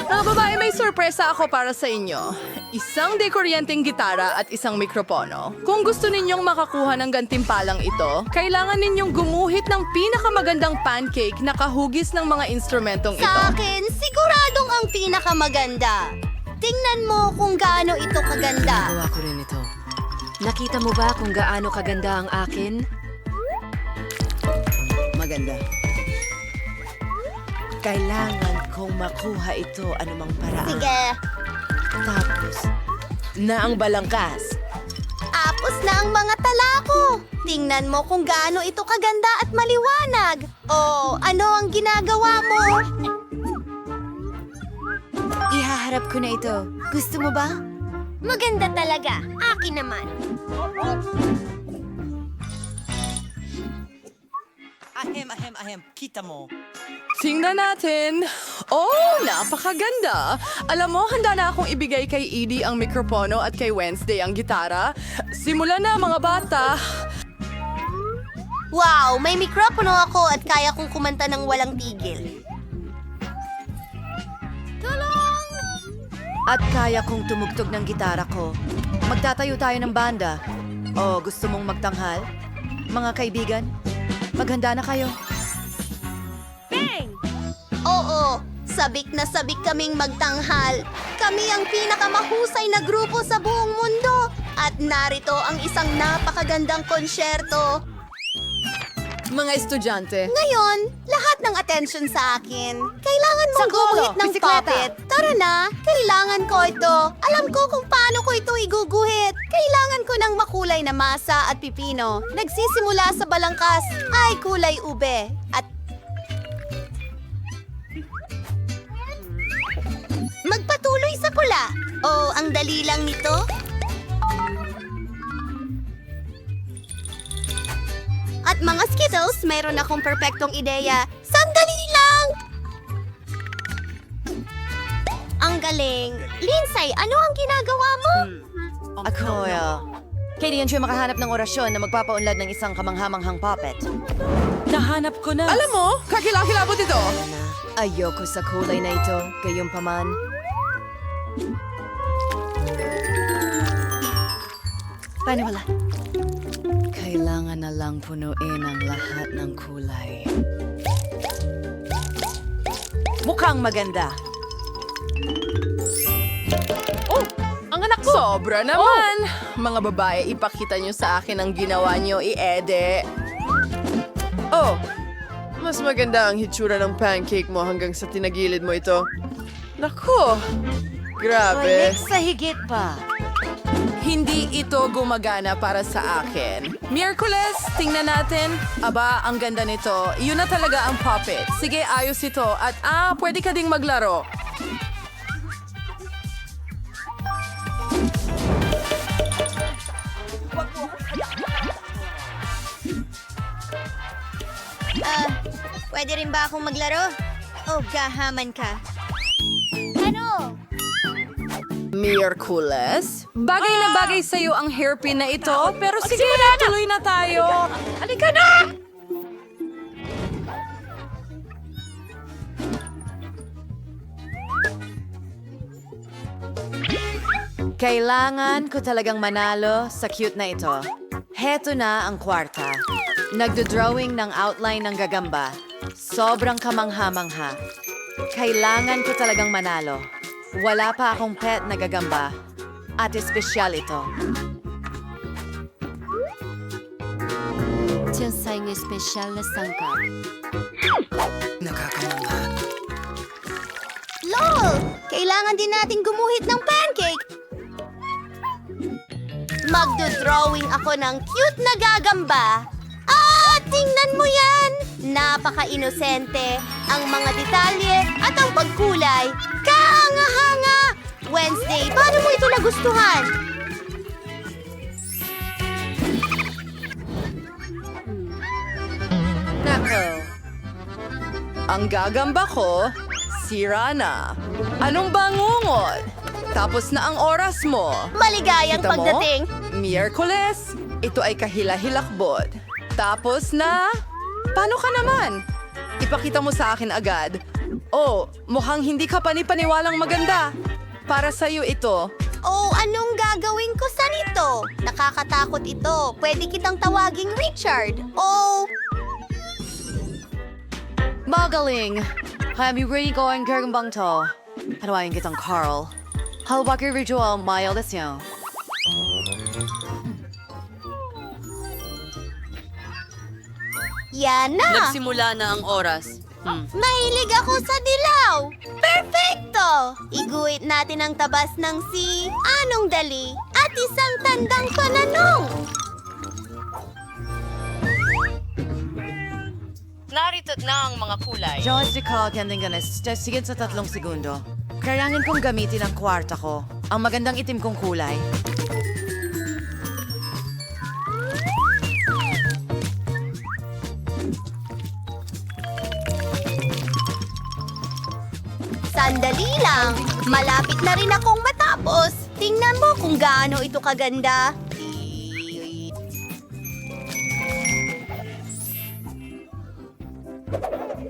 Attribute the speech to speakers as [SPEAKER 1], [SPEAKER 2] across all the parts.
[SPEAKER 1] Mga babae, may sorpresa ako para sa inyo. Isang dekuryenteng gitara at isang mikropono. Kung gusto ninyong makakuha ng gantimpalang ito, kailangan ninyong gumuhit ng pinakamagandang pancake na kahugis ng mga instrumentong ito.
[SPEAKER 2] Sa akin, siguradong ang pinakamaganda. Tingnan mo kung gaano ito kaganda.
[SPEAKER 3] Gawa ko rin ito. Nakita mo ba kung gaano kaganda ang akin?
[SPEAKER 4] Maganda. Kailangan kong makuha ito anumang paraan.
[SPEAKER 2] Sige,
[SPEAKER 4] Tapos, na ang balangkas.
[SPEAKER 2] apos na ang mga tala ko. Tingnan mo kung gaano ito kaganda at maliwanag. Oh, ano ang ginagawa mo?
[SPEAKER 3] Ihaharap ko na ito. Gusto mo ba?
[SPEAKER 2] Maganda talaga. Akin naman.
[SPEAKER 4] Ahem. Kita mo.
[SPEAKER 1] Tingnan natin. Oh, napakaganda. Alam mo, handa na akong ibigay kay Edie ang mikropono at kay Wednesday ang gitara. Simulan na, mga bata.
[SPEAKER 2] Wow, may mikropono ako at kaya kong kumanta ng walang tigil.
[SPEAKER 3] At kaya kong tumugtog ng gitara ko. Magtatayo tayo ng banda. O gusto mong magtanghal? Mga kaibigan, maghanda na kayo.
[SPEAKER 2] Oo, sabik na sabik kaming magtanghal. Kami ang pinakamahusay na grupo sa buong mundo. At narito ang isang napakagandang konsyerto.
[SPEAKER 1] Mga estudyante.
[SPEAKER 2] Ngayon, lahat ng attention sa akin. Kailangan mong guguhit ng puppet. Tara na, kailangan ko ito. Alam ko kung paano ko ito iguguhit. Kailangan ko ng makulay na masa at pipino. Nagsisimula sa balangkas ay kulay ube. At magpatuloy sa pula. Oh, ang dali lang nito. At mga Skittles, meron akong perpektong ideya. Sandali lang! Ang galing. Lindsay, ano ang ginagawa mo?
[SPEAKER 3] Ako, Katie, yan siya makahanap ng orasyon na magpapaunlad ng isang kamanghamanghang puppet.
[SPEAKER 4] Nahanap ko na.
[SPEAKER 1] Alam mo, kakilakilabot ito.
[SPEAKER 3] Ayoko sa kulay na ito, gayong paman. Paniwala. Kailangan na lang punuin ang lahat ng kulay.
[SPEAKER 4] Mukhang maganda.
[SPEAKER 1] Oh, ang anak ko. Sobra naman. Mga babae, ipakita nyo sa akin ang ginawa nyo, i-ede. Oh, mas maganda ang hitsura ng pancake mo hanggang sa tinagilid mo ito. Nako, grabe.
[SPEAKER 3] Sa higit pa.
[SPEAKER 1] Hindi ito gumagana para sa akin. Miyerkules, tingnan natin. Aba, ang ganda nito. Yun na talaga ang puppet. Sige, ayos ito. At pwede ka ding maglaro.
[SPEAKER 2] Pwede rin ba akong maglaro? Oh, gahaman ka. Ano?
[SPEAKER 1] Miyerkules? Bagay na bagay sa'yo ang hairpin na ito. Pero sige, tuloy na tayo. Halika na!
[SPEAKER 3] Kailangan ko talagang manalo sa cute na ito. Heto na ang kwarta. Nagdo-drawing ng outline ng gagamba. Sobrang kamangha-mangha. Kailangan ko talagang manalo. Wala pa akong pet na gagamba. At espesyal ito. Tiyensay ng espesyal na sangkap.
[SPEAKER 4] Nakakamangha.
[SPEAKER 2] LOL! Kailangan din natin gumuhit ng pancake. Magdo-drawing ako ng cute na gagamba. Tingnan mo yan! Napaka-inosente. Ang mga detalye at ang pagkulay. Kahanga-hanga! Wednesday, paano mo ito nagustuhan?
[SPEAKER 3] Nako.
[SPEAKER 1] Ang gagamba ko, sira na. Anong bangungot? Tapos na ang oras mo.
[SPEAKER 2] Maligayang
[SPEAKER 1] Kita mo?
[SPEAKER 2] pagdating.
[SPEAKER 1] Miyerkules, ito ay kahila-hilakbot. Tapos na... Paano ka naman? Ipakita mo sa akin agad. Oh, mukhang hindi ka panipaniwalang maganda. Para sa'yo ito.
[SPEAKER 2] Oh, anong gagawin ko sa nito? Nakakatakot ito. Pwede kitang tawaging Richard. Oh,
[SPEAKER 3] Magaling! Kami really going gagambang to. Panawain kitang Carl. Halwaki ritual, mild niyo.
[SPEAKER 2] yan na.
[SPEAKER 4] Nagsimula na ang oras.
[SPEAKER 2] Mahilig ako sa dilaw. Perfecto! Iguhit natin ang tabas ng si Anong Dali at isang tandang pananong.
[SPEAKER 4] Narito na ang mga kulay.
[SPEAKER 3] Diyos di ka kandang ganas, sigit sa 3 segundo. Kailangan kong gamitin ang kwarta ko. Ang magandang itim kong kulay.
[SPEAKER 2] Sandali lang. Malapit na rin akong matapos. Tingnan mo kung gaano ito kaganda.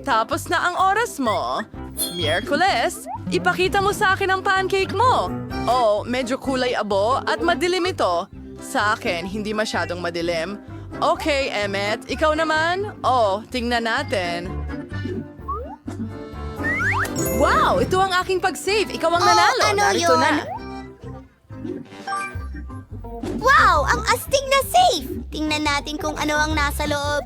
[SPEAKER 1] Tapos na ang oras mo. Miyerkules, ipakita mo sa akin ang pancake mo. Oh, medyo kulay abo at madilim ito. Sa akin, hindi masyadong madilim. Okay, Emmet, ikaw naman? Oh, tingnan natin. Wow, ito ang aking pag-save. Ikaw ang nanalo.
[SPEAKER 2] ano
[SPEAKER 1] Narito
[SPEAKER 2] yun?
[SPEAKER 1] na.
[SPEAKER 2] Wow! Ang astig na safe! Tingnan natin kung ano ang nasa loob.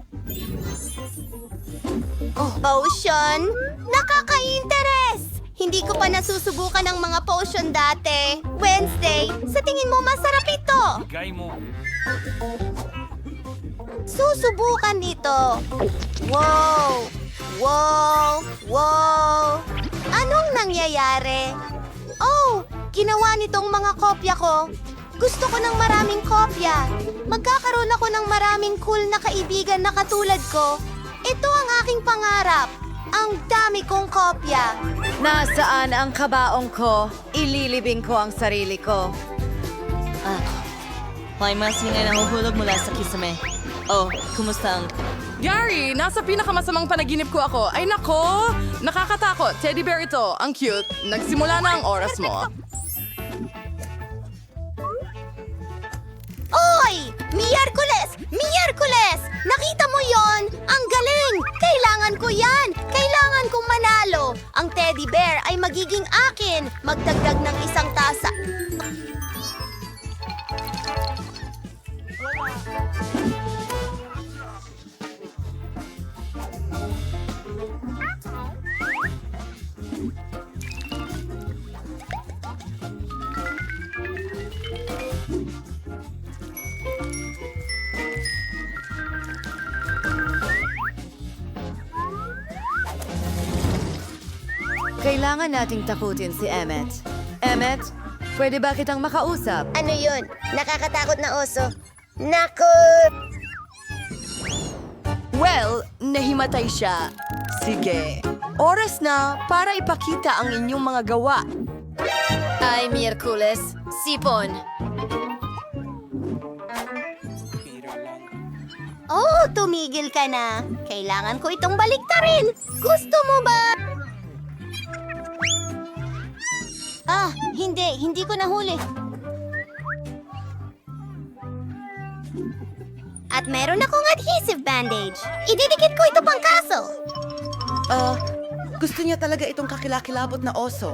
[SPEAKER 2] Oh, potion? Nakaka-interes! Hindi ko pa nasusubukan ng mga potion dati. Wednesday, sa tingin mo masarap ito? Susubukan ito. Wow! Wow! Wow! Anong nangyayari? Oh! Ginawa nitong mga kopya ko. Gusto ko ng maraming kopya. Magkakaroon ako ng maraming cool na kaibigan na katulad ko. Ito ang aking pangarap. Ang dami kong kopya.
[SPEAKER 3] Nasaan ang kabaong ko? Ililibing ko ang sarili ko.
[SPEAKER 4] May masin na nahuhulog mula sa kisame. Oh, kumusta ang...
[SPEAKER 1] Gary, nasa pinakamasamang panaginip ko ako. Ay nako! Nakakatakot. Teddy bear ito. Ang cute. Nagsimula na ang oras mo.
[SPEAKER 2] Oy! Miyerkules! Miyerkules! Nakita mo yon? Ang galing! Kailangan ko yan! Kailangan kong manalo! Ang teddy bear ay magiging akin! Magdagdag ng isang tasa.
[SPEAKER 3] Kailangan nating takutin si Emmet. Emmet, pwede ba kitang makausap?
[SPEAKER 2] Ano yun? Nakakatakot na oso. Naku!
[SPEAKER 1] Well, nahimatay siya. Sige. Oras na para ipakita ang inyong mga gawa.
[SPEAKER 3] Ay, Miyerkules. Sipon.
[SPEAKER 2] Oh, tumigil ka na. Kailangan ko itong baliktarin. Gusto mo ba? Ah, hindi. Hindi ko nahuli. At meron akong adhesive bandage. Ididikit ko ito pang kaso.
[SPEAKER 5] Gusto niya talaga itong kakilakilabot na oso.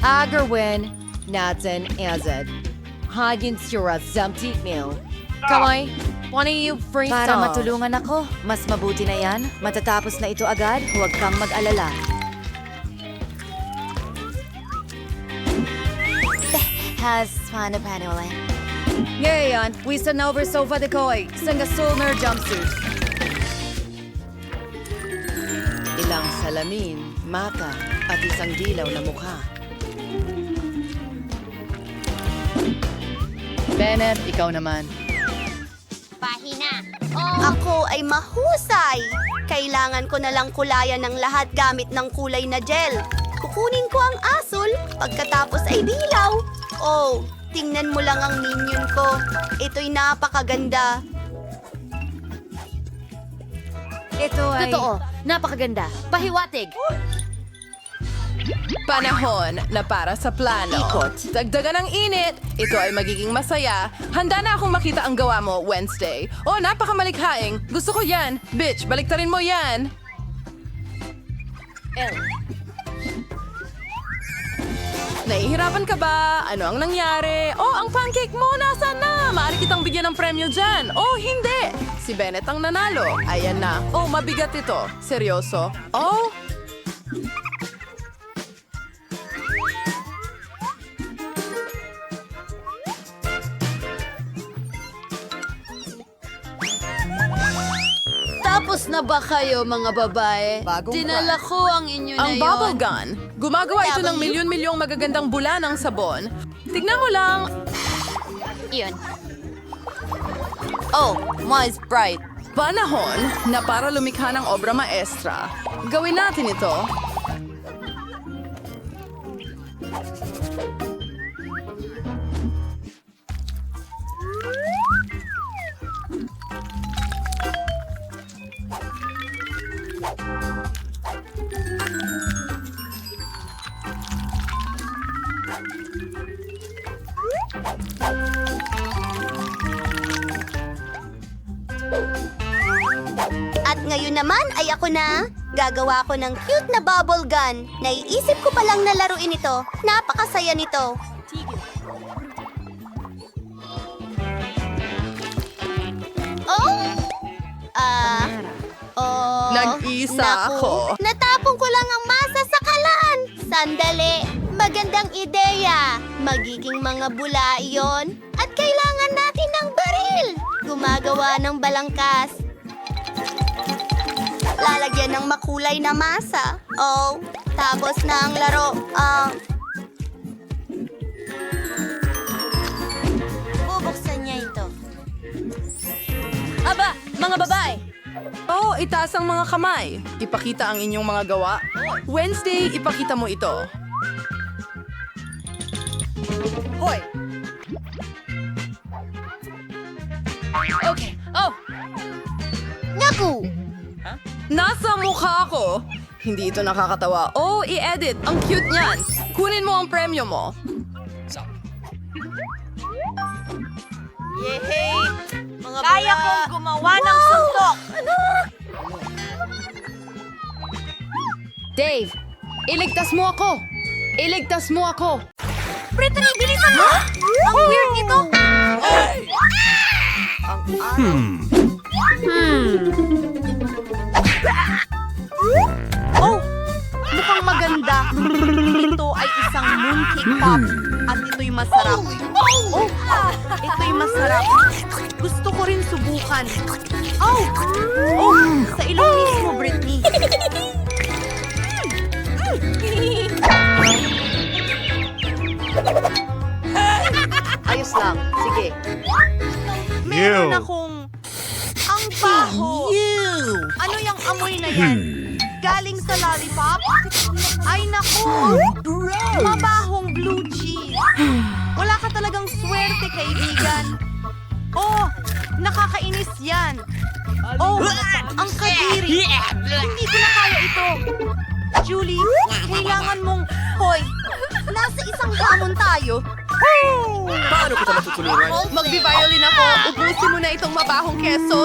[SPEAKER 3] Agarwin, natin, azad. Hagin sura zamti meal. Kamay, wanna you free Para matulungan ako, mas mabuti na yan. Matatapos na ito agad, huwag kang mag-alala.
[SPEAKER 2] Has paano ulit?
[SPEAKER 3] Ngayon, wisa na over sofa de koy, sanga sulner jumpsuit.
[SPEAKER 5] Ilang salamin, mata, at isang dilaw na mukha.
[SPEAKER 1] Bennett, ikaw naman.
[SPEAKER 2] Pahina. Ako ay mahusay. Kailangan ko na lang kulayan ng lahat gamit ng kulay na gel. Kukunin ko ang asul, pagkatapos ay dilaw. Oh, tingnan mo lang ang minion ko. Ito'y napakaganda.
[SPEAKER 3] Ito ay...
[SPEAKER 6] Totoo, napakaganda. Pahiwatig.
[SPEAKER 1] Panahon na para sa plano. Ikot. Dagdagan ng init. Ito ay magiging masaya. Handa na akong makita ang gawa mo, Wednesday. Oh, napakamalikhaing. Gusto ko yan. Bitch, baliktarin mo yan. Nahihirapan ka ba? Ano ang nangyari? Oh, ang pancake mo, nasaan na? Maaari kitang bigyan ng premyo dyan. Oh, hindi. Si Bennett ang nanalo. Ayan na. Oh, mabigat ito. Seryoso. Oh,
[SPEAKER 6] Tapos na ba kayo, mga babae?
[SPEAKER 5] Bagong
[SPEAKER 6] Dinala ko ang inyo na
[SPEAKER 1] ang
[SPEAKER 6] yon.
[SPEAKER 1] bubble gun. Gumagawa ito ng milyon-milyong magagandang bula ng sabon. Tignan mo lang.
[SPEAKER 6] Iyon.
[SPEAKER 3] Oh, my Sprite.
[SPEAKER 1] Panahon na para lumikha ng obra maestra. Gawin natin ito.
[SPEAKER 2] At ngayon naman ay ako na. Gagawa ko ng cute na bubble gun. Naiisip ko palang na laruin ito. Napakasaya nito.
[SPEAKER 1] Nag-isa
[SPEAKER 2] naku.
[SPEAKER 1] ako.
[SPEAKER 2] Natapon ko lang ang masa sa kalan. Sandali. Magandang ideya. Magiging mga bula iyon. At kailangan natin ng baril. Gumagawa ng balangkas. Lalagyan ng makulay na masa. Oh, tapos na ang laro. Bubuksan niya ito.
[SPEAKER 6] Aba, mga babae!
[SPEAKER 1] Oh, itaas ang mga kamay. Ipakita ang inyong mga gawa. Wednesday, ipakita mo ito.
[SPEAKER 5] Hoy!
[SPEAKER 6] Okay. Oh,
[SPEAKER 2] Naku!
[SPEAKER 1] Nasa mukha ko. Hindi ito nakakatawa. Oh, i-edit. Ang cute niyan. Kunin mo ang premyo mo.
[SPEAKER 5] Yehey! Mga Kaya kong gumawa ng suntok!
[SPEAKER 6] Dave! Iligtas mo ako! Iligtas mo ako!
[SPEAKER 2] Brittany, bilisan mo! Ang weird nito!
[SPEAKER 7] Oh! Mukhang maganda. Ito ay isang mooncake pop. At ito'y masarap. Oh! Ito'y masarap. Gusto ko rin subukan. Oh! Oh! Sa ilong mismo, Britney.
[SPEAKER 3] Ayos lang. Sige.
[SPEAKER 7] Meron akong... Ang baho! Ano yung amoy na yan? Galing sa lollipop? Ay naku! Mabahong blue cheese! Wala ka talagang swerte, kaibigan. Oh, nakakainis yan. Oh, ang kadiri. Hindi ko na kaya ito. Julie, kailangan mong... Hoy, nasa isang hamon tayo.
[SPEAKER 8] Paano kita matutulungan?
[SPEAKER 1] Magbi-violin ako. Ubusin mo na itong mabahong keso.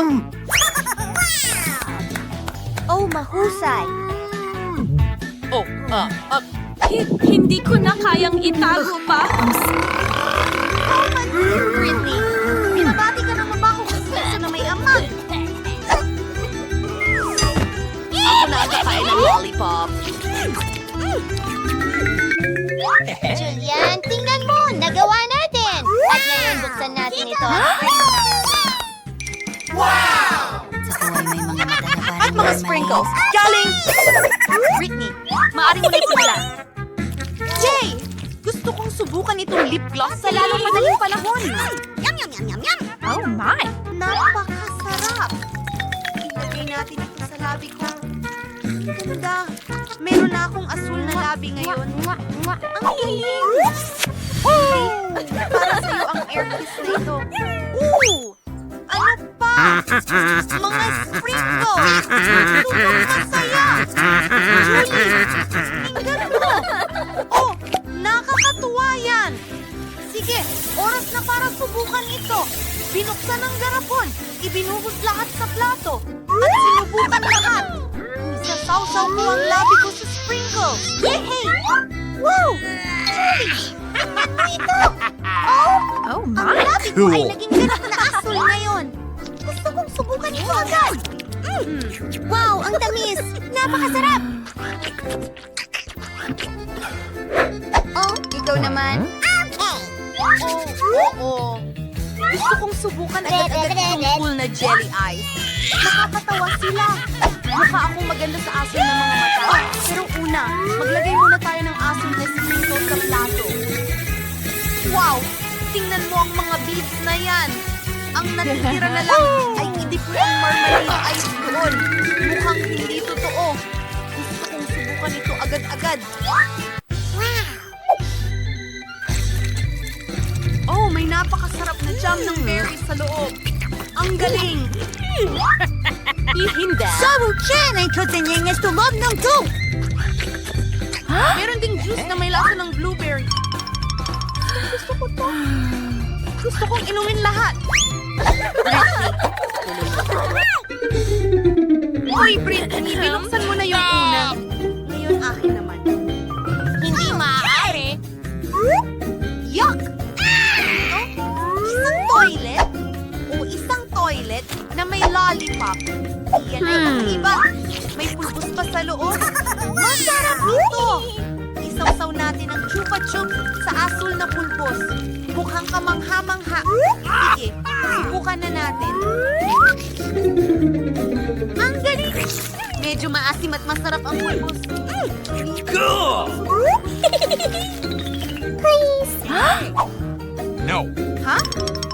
[SPEAKER 2] Oh, mahusay.
[SPEAKER 6] Hindi ko na kayang itago pa.
[SPEAKER 2] Britney, pinabati ka ng mabahong keso na may amag.
[SPEAKER 3] Ako na ang kakain ng lollipop.
[SPEAKER 2] Julian, tingnan mo! Nagawa natin! At ngayon, buksan natin ito.
[SPEAKER 7] At mga sprinkles. Galing! Britney, maaari mo na ipunala. Jay! Gusto kong subukan itong lip gloss sa lalong madaling panahon.
[SPEAKER 2] Yum, yum, yum, yum, yum!
[SPEAKER 7] Oh my! Napakasarap! Ilagay natin ito sa sinasabi ko. Ganda. Meron na akong asul na labi ngayon. Ang galing! Para sa'yo ang air kiss na ito. Ooh! Ano pa? Mga sprinkles! Sobrang masaya! Julie! Tingnan mo! Oh! Nakakatuwa yan! Sige, oras na para subukan ito. Binuksan ang garapon, ibinuhos lahat sa plato, at sinubukan lahat. Isasawsaw ko ang labi ko sa sprinkles. Yehey! Wow! Julie! Ano ito? Oh my! Ang labi ko ay naging ganap na asul ngayon. Gusto kong subukan ito agad.
[SPEAKER 2] Wow, ang tamis! Napakasarap! Oh, ikaw naman?
[SPEAKER 7] Oo. Gusto kong subukan agad-agad itong cool na jelly ice. Nakakatawa sila. Mukha akong maganda sa asul ng mga mata. Pero una, maglagay muna tayo ng asul na sprinkles sa plato. Wow! Tingnan mo ang mga beads na yan. Ang natitira na lang ay hindi po ang marmalade ice doon. Mukhang hindi totoo. Gusto kong subukan ito agad-agad. Oh, may napakasarap na jam ng berries sa loob. Ang galing! Ihinda!
[SPEAKER 2] Sabukin ay katingin sa loob ng tube!
[SPEAKER 7] Meron ding juice na may lasa ng blueberry. Gusto ko to. Gusto kong inumin lahat. Hoy, Brittany, binuksan mo na yung una. Ngayon, akin naman.
[SPEAKER 2] Hindi maaari!
[SPEAKER 7] Yuck! Isang toilet? O isang toilet na may lollipop? Yan ay kakaiba. May pulbos pa sa loob. Masarap ito! Isawsaw natin ang chupa chup sa asul na pulbos. Mukhang kamangha-mangha. Sige, subukan na natin. Ang galing! Medyo maasim at masarap ang pulbos.
[SPEAKER 2] Please!
[SPEAKER 8] No.
[SPEAKER 7] Ha?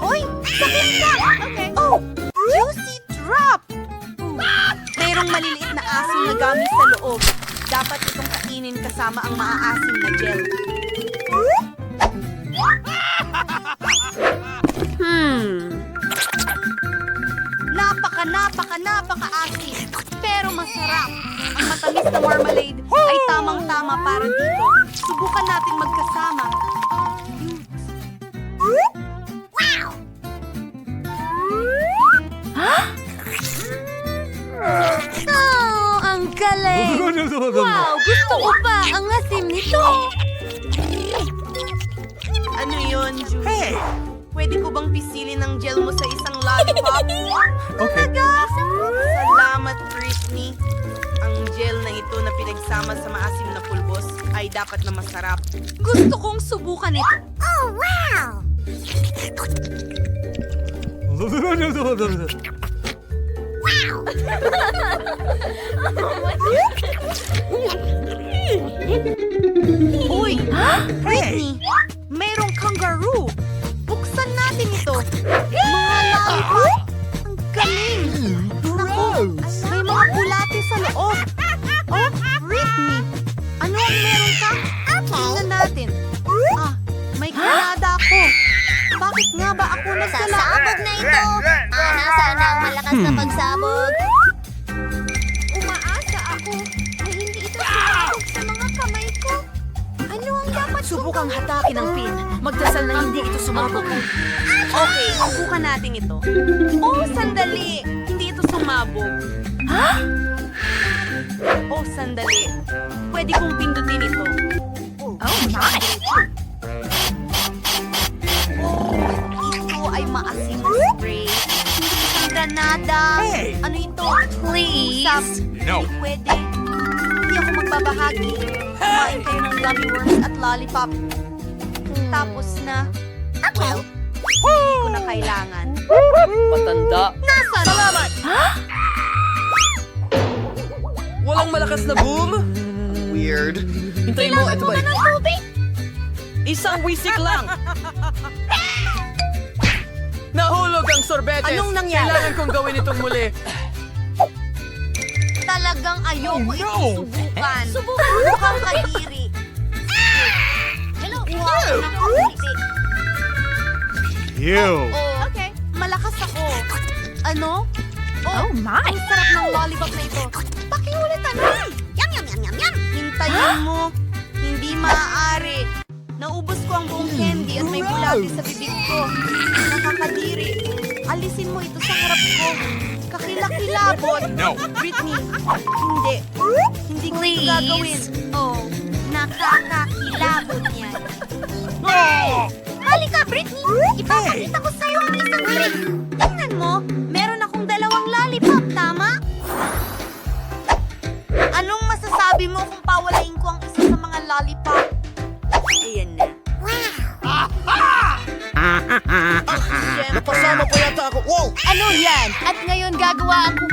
[SPEAKER 7] Oy! Sakit ka! Okay. Oh! Juicy drop! Mayroong maliliit na asim na gamit sa loob. Dapat itong kainin kasama ang maaasim na gel. Napaka-asim. Pero masarap. Ang matamis na marmalade ay tamang-tama para dito. Subukan natin magkasama.
[SPEAKER 2] Oh, ang galing! Wow, gusto ko pa ang asim nito!
[SPEAKER 7] Ano yun, Julie? Hey! Pwede ko bang pisilin ang gel mo sa isang lollipop? Talaga? Salamat, Britney. Ang gel na ito na pinagsama sa maasim na pulbos ay dapat na masarap. Gusto kong subukan ito.
[SPEAKER 2] Oh, wow!
[SPEAKER 7] Uy! Britney! Merong kangaroo! Buksan natin ito! Mga lollipop! Ang galing! Naku! May mga bulate sa loob! Oh, Britney! Ano ang meron ka? Tingnan natin. Ah, may granada ako. Bakit nga ba ako nagdala?
[SPEAKER 2] Sasabog na ito! Nasaan na ang malakas na pagsabog?
[SPEAKER 7] Umaasa ako na hindi ito sumabog sa mga kamay ko. Ano ang dapat
[SPEAKER 3] Subukang hatakin ang pin. Magdasal na hindi ito sumabog.
[SPEAKER 7] Okay, subukan natin ito. Oh, sandali! Hindi ito sumabog. Ha? Oh, sandali. Pwede kong pindutin ito. Oh, nice! Ito ay maasim na spray. Hindi isang granada. Ano ito?
[SPEAKER 2] Please?
[SPEAKER 7] Usap.
[SPEAKER 8] No.
[SPEAKER 7] Hindi pwede. Hindi ako magbabahagi. Kumain kayo ng gummy worms at lollipop. Tapos na. Well, hindi ko na kailangan.
[SPEAKER 5] Matanda.
[SPEAKER 7] Nasaan? Salamat!
[SPEAKER 5] Walang malakas na boom?
[SPEAKER 8] Weird.
[SPEAKER 5] Hintayin mo, ito ba?
[SPEAKER 7] Ng tubig?
[SPEAKER 5] Isang wisik lang. Nahulog ang sorbetes.
[SPEAKER 3] Anong nangyari?
[SPEAKER 5] Kailangan kong gawin itong muli.
[SPEAKER 7] Talagang ayoko itong subukan. Mukhang kadiri. Hello. Wow, nakakiti.
[SPEAKER 8] Ew.
[SPEAKER 7] Oh, okay. Malakas ako. Ano? Oh my! Ang sarap ng lollipop na ito. Pakiulitan na!
[SPEAKER 2] Yum, yum, yum, yum, yum.
[SPEAKER 7] Hintayin mo. Hindi maaari. Naubos ko ang buong candy at may bulati sa bibig ko. Nakakadiri. Alisin mo ito sa harap ko. Kakilakilabot.
[SPEAKER 8] No.
[SPEAKER 7] Britney, hindi. Hindi ko ito gagawin. Oh, nakakakilabot yan.
[SPEAKER 2] Halika, Britney! Ipapakita ko sa'yo ang isang trick.
[SPEAKER 7] Tingnan mo, meron akong 2 lollipop, tama? Anong masasabi mo kung pawalain ko ang isa sa mga lollipop? Ayan na.
[SPEAKER 8] Napasama pa yata ako. Wow!
[SPEAKER 3] Ano yan? At ngayon gagawa ako...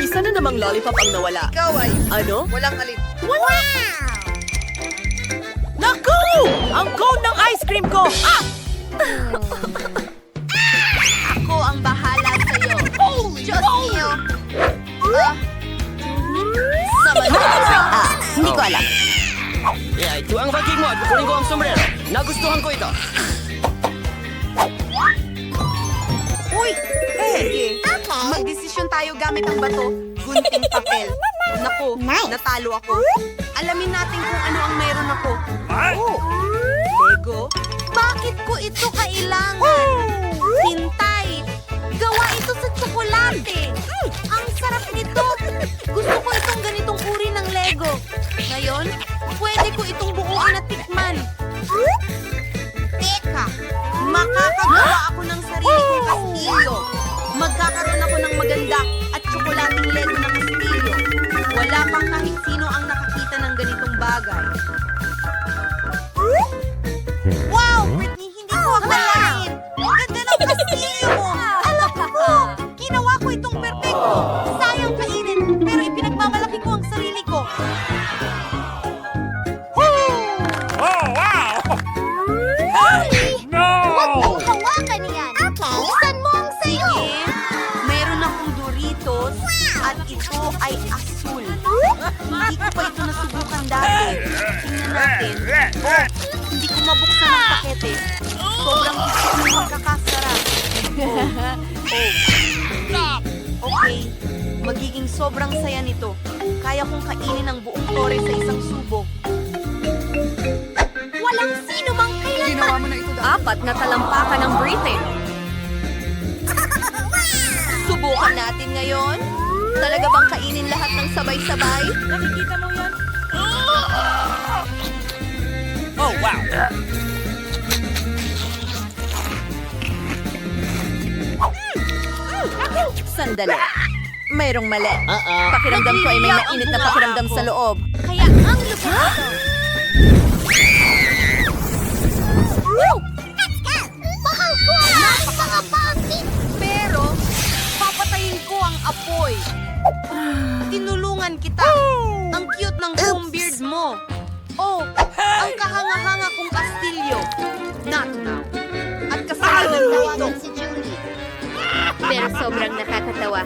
[SPEAKER 1] Isa na namang lollipop ang nawala.
[SPEAKER 7] Ikaw ay
[SPEAKER 1] Ano?
[SPEAKER 7] walang alip.
[SPEAKER 1] Naku! Ang cone ng ice cream ko!
[SPEAKER 7] Ako ang bahala sa'yo. Diyos niyo.
[SPEAKER 1] Hindi ko alam. Yeah, ito ang bagay mo at kukunin ko ang sombrero. Nagustuhan ko ito.
[SPEAKER 7] Uy! Sige. Magdesisyon tayo gamit ang bato. Gunting papel. Naku, natalo ako. Alamin natin kung ano ang mayroon ako. Oh, Lego? Bakit ko ito kailangan? Hintay! Gawa ito sa tsokolate! Ang sarap nito! Gusto ko itong ganitong uri ng Lego. Ngayon, pwede ko itong buuin at tikman. Teka! Makakagawa ako ng sarili kong kastilyo. Magkakaroon ako ng maganda at tsokolating Lego na kastilyo. Wala pang kahit sino ang nakakita ng ganitong bagay. Wow, Britney, hindi ko akalain. Ganda ng kastilyo mo. Alam ko, ginawa ko itong perpekto. Sayang kainin, pero ipinagmamalaki ko ang sarili ko.
[SPEAKER 8] Oh, wow! No!
[SPEAKER 2] Hawakan niyan. Buksan mo ang sayo.
[SPEAKER 7] Sige, mayroon akong Doritos at ito ay asul. Hindi ko pa ito nasubukan dati. Tingnan natin. Oh, hindi ko mabuksan ang pakete. Sobrang isip mo magkakasarap. Okay, magiging sobrang saya nito. Kaya kong kainin ang buong tore sa isang subok.
[SPEAKER 2] Walang sino mang kailangan.
[SPEAKER 3] 4 na talampakan ng breathing.
[SPEAKER 7] Subukan natin ngayon. Talaga bang kainin lahat ng sabay-sabay? Nakikita mo yan?
[SPEAKER 8] Oh, wow!
[SPEAKER 1] Sandali. Mayroong mali. Pakiramdam ko ay may mainit na pakiramdam sa loob.
[SPEAKER 2] Kaya ang lupit ito. Woo! Let's go! Mahal ko ang mga pangit.
[SPEAKER 7] Pero, papatayin ko ang apoy. Tinulungan kita. Ang cute ng foam beard mo. Oh, ang kahanga-hanga kong kastilyo. Not now. At kasalanan mo ito.
[SPEAKER 2] Tawagan si Julie.
[SPEAKER 3] Pero sobrang nakakatawa.